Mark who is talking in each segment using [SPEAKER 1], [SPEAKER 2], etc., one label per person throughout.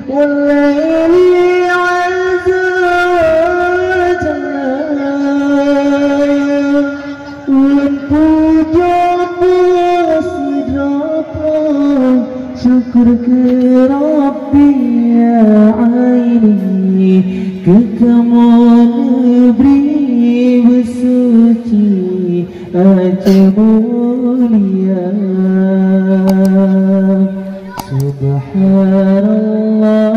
[SPEAKER 1] والليل عز وجل والpuja berapa syukur ke Rabbi ya aini ke kamu negeri bersuci aceh mulia. Subhanallah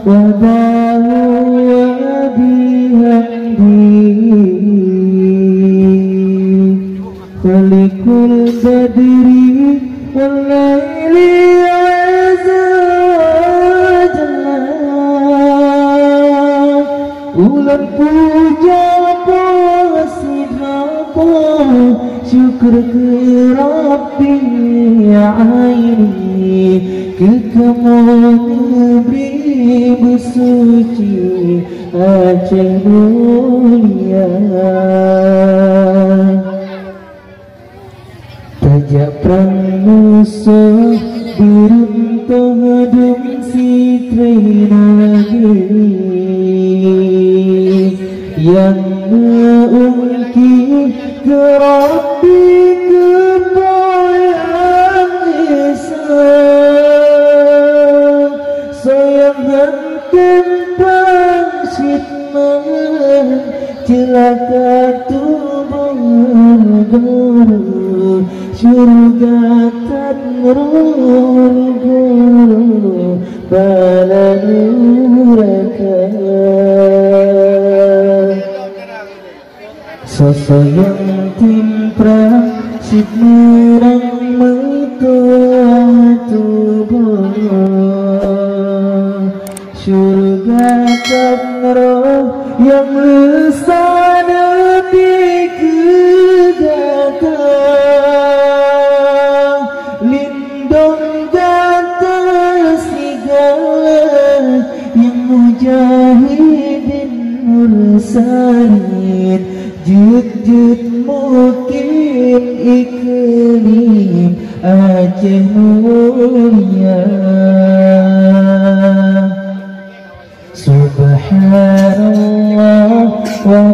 [SPEAKER 1] wa bihamdihi khalikul badri wal laili azza wajalla ulan puja berapa syukur ke Rabbi ya aini ke kamu negeri bersuci Aceh mulia. Tajak perang musuh diruntuh hadung si Trinagi yang mengungkit ke Rabbi kebayang Islam sayang tentang sitman celaka tubuh surga tanrul bala neraka sosayang timpra sit merang metua tubuh surga tanrul yang lesana di kegatang lindung gata segala yang mujahidin mursalin jut-jut mungkin iklim Aceh mulia. Subhanallah wa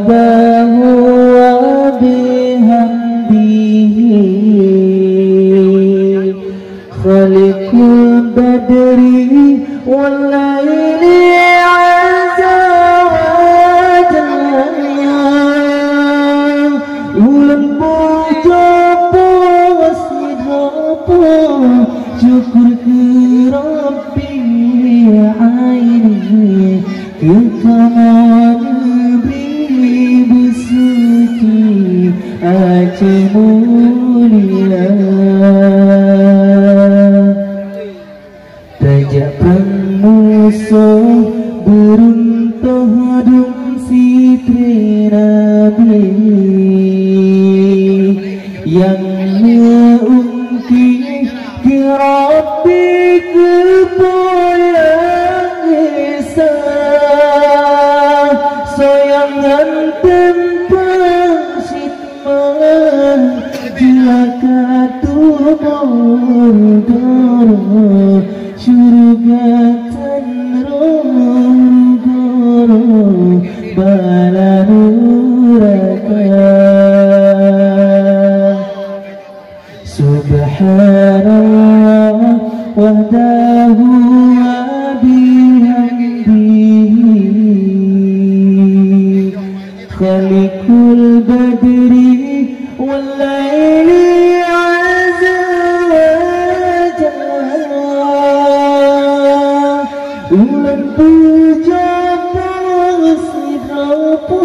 [SPEAKER 1] bihamdihi khalikul badri wal laili azza wajalla ulan puja berapa syukur ke Rabbi ya aini ke kamu negeri bersuci Aceh mulia. Tajak perang musuh beruntuh hadung si Trinagi yang mengungkit ke Rabbi kebayang Islam sayangan tentang sitman celaka tubuh surga tanrul bala neraka. Subhanallah wahdahu wa bihamdihi khalikul badri wal laili azza wajalla ulan puja berapa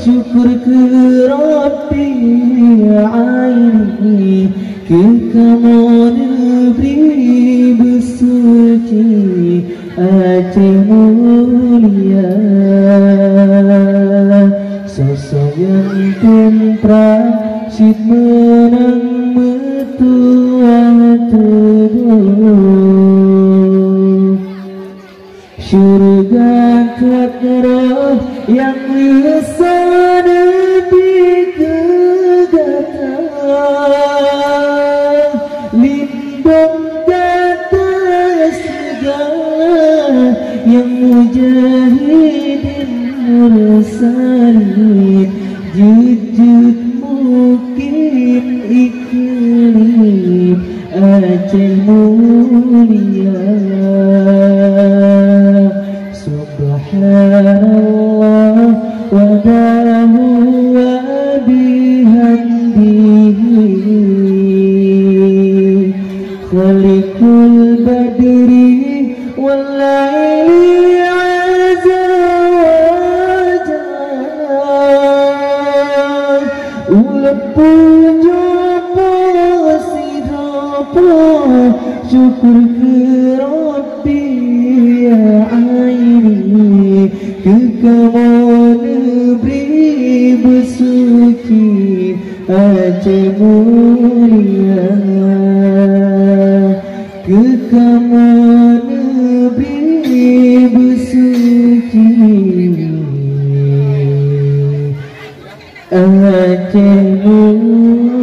[SPEAKER 1] syukur ke Rabbi ya aini ke kamu negeri bersuci Aceh mulia. Sosayang tentra sit menang metua tubuh surga kekera yang lesana di kegatang lindung gata segala iklim Aceh mulia. Subhanallah wa dahu wa bihamdihi Khalikul badri wal laili azza wa jalla Ulang pujopo siropo syukur ke Rabbi ya aini ke kamu negeri bersuci Aceh mulia ke kamu negeri bersuci Aceh mulia.